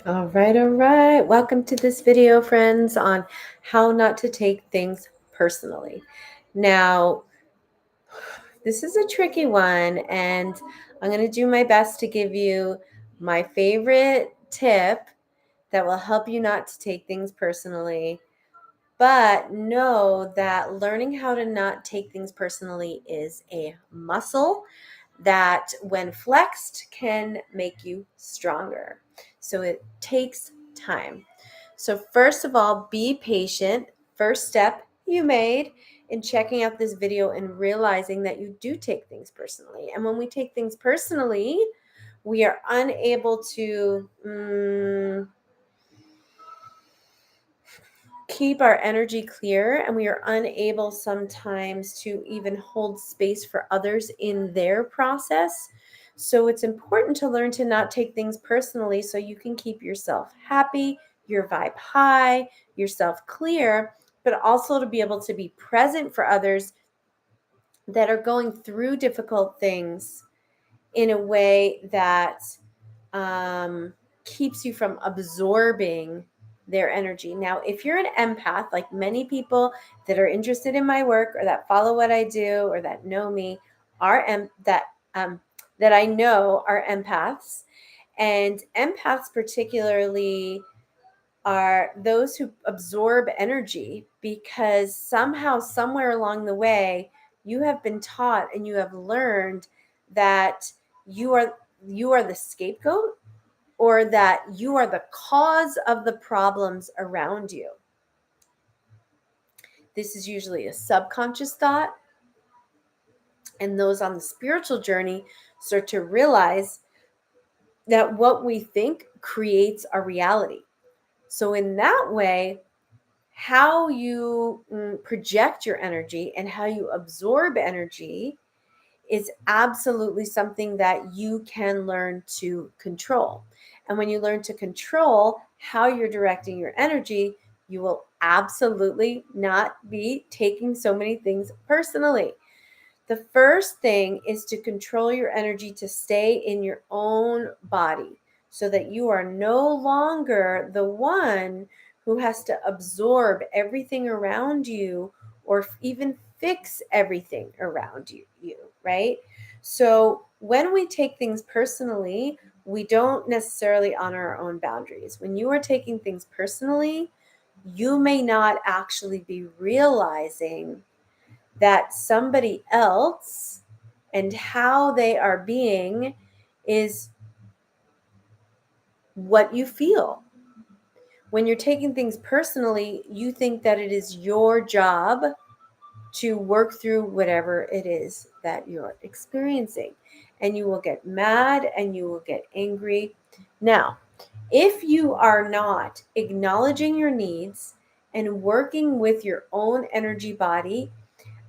All right, all right. Welcome to this video, friends, on how not to take things personally. Now, this is a tricky one, and I'm going to do my best to give you my favorite tip that will help you not to take things personally. But know that learning how to not take things personally is a muscle that, when flexed, can make you stronger. So it takes time. So, first of all, be patient. First step you made in checking out this video and realizing that you do take things personally. And when we take things personally, we are unable to keep our energy clear, and we are unable sometimes to even hold space for others in their process. So it's important to learn to not take things personally so you can keep yourself happy, your vibe high, yourself clear, but also to be able to be present for others that are going through difficult things in a way that keeps you from absorbing their energy. Now, if you're an empath, like many people that are interested in my work or that follow what I do or that know me are that I know are empaths, and empaths particularly are those who absorb energy because somehow, somewhere along the way, you have been taught and you have learned that you are you are the scapegoat, or that you are the cause of the problems around you. This is usually a subconscious thought, and those on the spiritual journey start to realize that what we think creates our reality. So, in that way, how you project your energy and how you absorb energy is absolutely something that you can learn to control. And when you learn to control how you're directing your energy, you will absolutely not be taking so many things personally. The first thing is to control your energy to stay in your own body so that you are no longer the one who has to absorb everything around you or even fix everything around you, right? So when we take things personally, we don't necessarily honor our own boundaries. When you are taking things personally, you may not actually be realizing that somebody else and how they are being is what you feel. When you're taking things personally, you think that it is your job to work through whatever it is that you're experiencing. And you will get mad and you will get angry. Now, if you are not acknowledging your needs and working with your own energy body,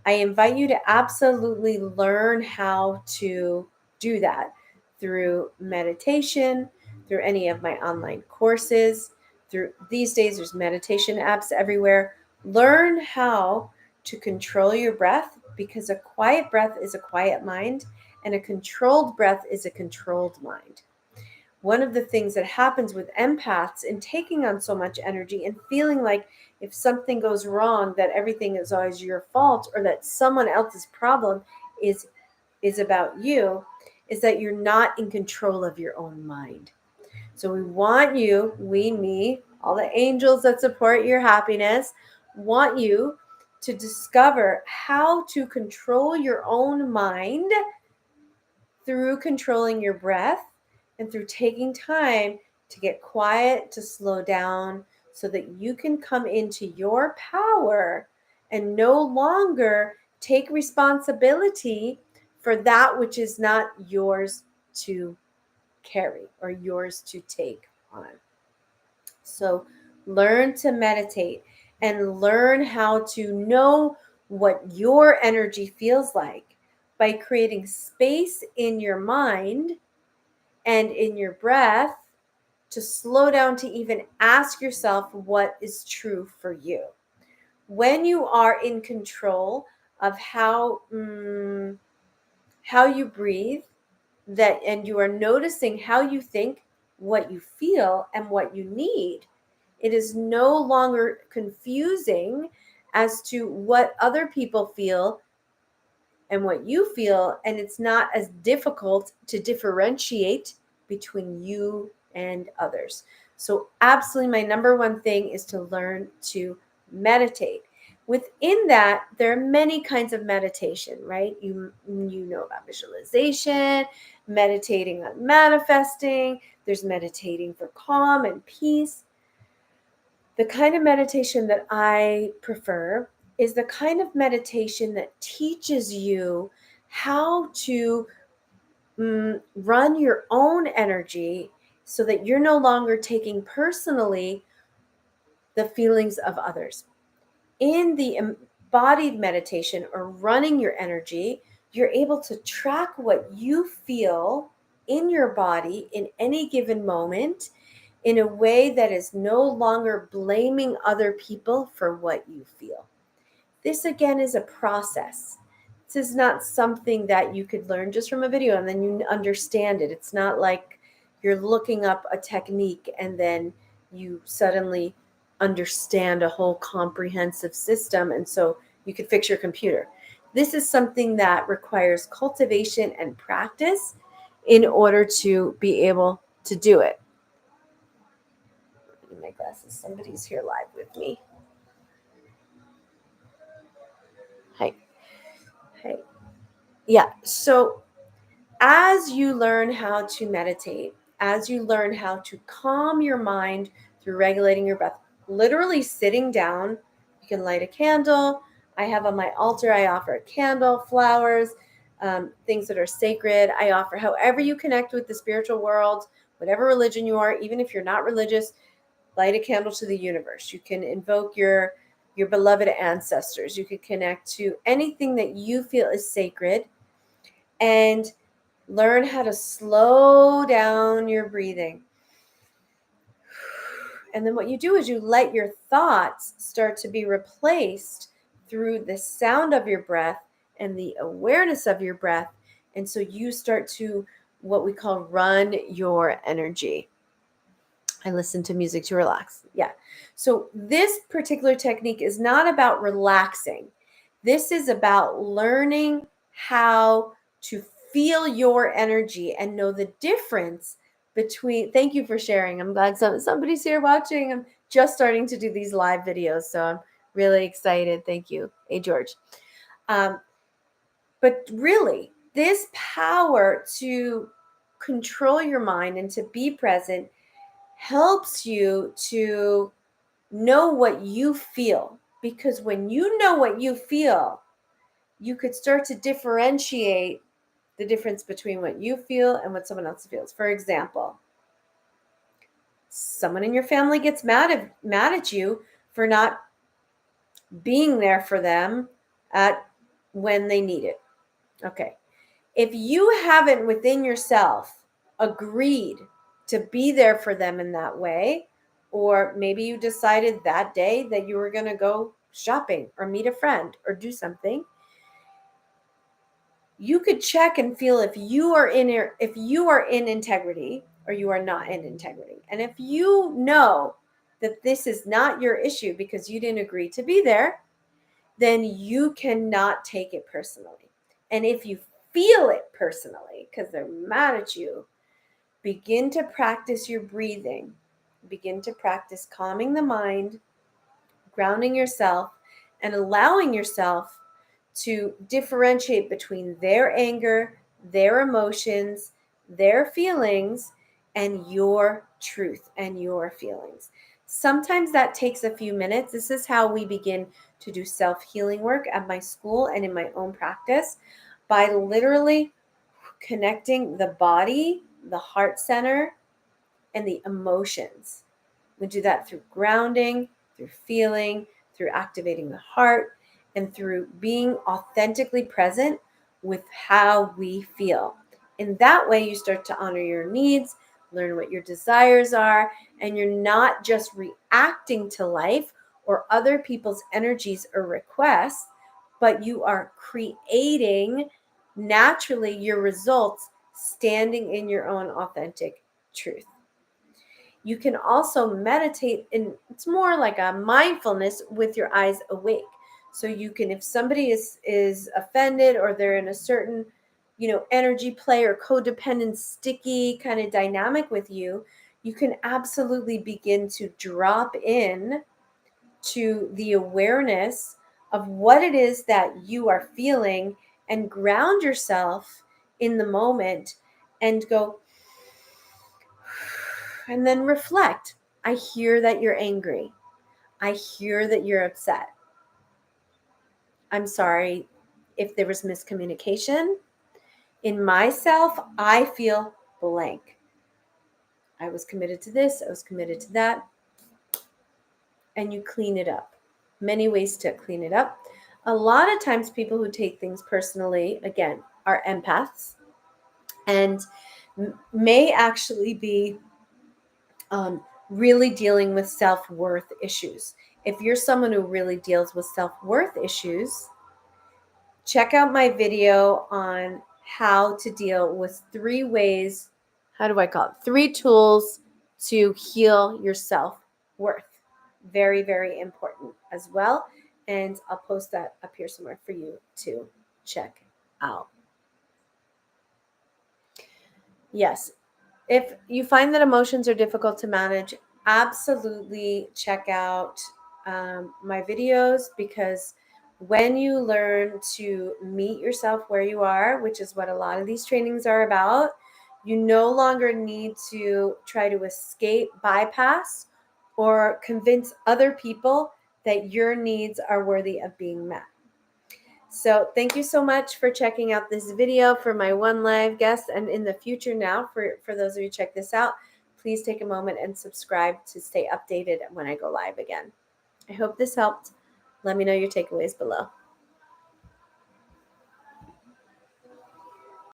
I invite you to absolutely learn how to do that through meditation, through any of my online courses. Through these days, there's meditation apps everywhere. Learn how to control your breath, because a quiet breath is a quiet mind, and a controlled breath is a controlled mind. One of the things that happens with empaths in taking on so much energy and feeling like if something goes wrong that everything is always your fault, or that someone else's problem is about you, is that you're not in control of your own mind. So we want you, we, me, all the angels that support your happiness, want you to discover how to control your own mind through controlling your breath and through taking time to get quiet, to slow down, so that you can come into your power and no longer take responsibility for that which is not yours to carry or yours to take on. So learn to meditate and learn how to know what your energy feels like by creating space in your mind and in your breath to slow down, to even ask yourself what is true for you. When you are in control of how you breathe, that and you are noticing how you think, what you feel and what you need. It is no longer confusing as to what other people feel and what you feel, and it's not as difficult to differentiate between you and others. So absolutely my number one thing is to learn to meditate. Within that, there are many kinds of meditation, right? You know about visualization, meditating on manifesting, there's meditating for calm and peace. The kind of meditation that I prefer is the kind of meditation that teaches you how to run your own energy so that you're no longer taking personally the feelings of others. In the embodied meditation or running your energy, you're able to track what you feel in your body in any given moment in a way that is no longer blaming other people for what you feel. This again is a process. This is not something that you could learn just from a video and then you understand it. It's not like you're looking up a technique and then you suddenly understand a whole comprehensive system and so you could fix your computer. This is something that requires cultivation and practice in order to be able to do it. My glasses. Somebody's here live with me. Hi. Hey. Yeah. So as you learn how to meditate, as you learn how to calm your mind through regulating your breath, literally sitting down, you can light a candle. I have on my altar, I offer a candle, flowers, things that are sacred. I offer however you connect with the spiritual world, whatever religion you are, even if you're not religious, light a candle to the universe. You can invoke your beloved ancestors. You can connect to anything that you feel is sacred and learn how to slow down your breathing. And then what you do is you let your thoughts start to be replaced through the sound of your breath and the awareness of your breath. And so you start to what we call run your energy. I listen to music to relax. Yeah. So this particular technique is not about relaxing. This is about learning how to feel your energy and know the difference between. Thank you for sharing. I'm glad somebody's here watching. I'm just starting to do these live videos, so I'm really excited. Thank you. Hey, George. But really, this power to control your mind and to be present helps you to know what you feel. Because when you know what you feel, you could start to differentiate the difference between what you feel and what someone else feels. For example, someone in your family gets mad at you for not being there for them at when they need it. Okay. If you haven't within yourself agreed to be there for them in that way, or maybe you decided that day that you were going to go shopping or meet a friend or do something, you could check and feel if you are in integrity or you are not in integrity. And if you know that this is not your issue because you didn't agree to be there, then you cannot take it personally. And if you feel it personally because they're mad at you, begin to practice your breathing. Begin to practice calming the mind, grounding yourself, and allowing yourself to differentiate between their anger, their emotions, their feelings, and your truth and your feelings. Sometimes that takes a few minutes. This is how we begin to do self-healing work at my school and in my own practice, by literally connecting the body, the heart center, and the emotions. We do that through grounding, through feeling, through activating the heart, and through being authentically present with how we feel. In that way, you start to honor your needs, learn what your desires are, and you're not just reacting to life or other people's energies or requests, but you are creating naturally your results standing in your own authentic truth. You can also meditate, and it's more like a mindfulness with your eyes awake. So you can, if somebody is offended or they're in a certain, energy play or codependent, sticky kind of dynamic with you, you can absolutely begin to drop in to the awareness of what it is that you are feeling and ground yourself in the moment and go, and then reflect. I hear that you're angry. I hear that you're upset. I'm sorry if there was miscommunication. In myself, I feel blank. I was committed to this, I was committed to that. And you clean it up. Many ways to clean it up. A lot of times, people who take things personally, again, are empaths and may actually be really dealing with self-worth issues. If you're someone who really deals with self-worth issues, check out my video on how to deal with 3 ways, how do I call it? 3 tools to heal your self-worth. Very, very important as well. And I'll post that up here somewhere for you to check out. Yes, if you find that emotions are difficult to manage, absolutely check out my videos, because when you learn to meet yourself where you are, which is what a lot of these trainings are about, you no longer need to try to escape, bypass, or convince other people that your needs are worthy of being met. So thank you so much for checking out this video for my one live guest. And in the future now, for those of you who check this out, please take a moment and subscribe to stay updated when I go live again. I hope this helped. Let me know your takeaways below.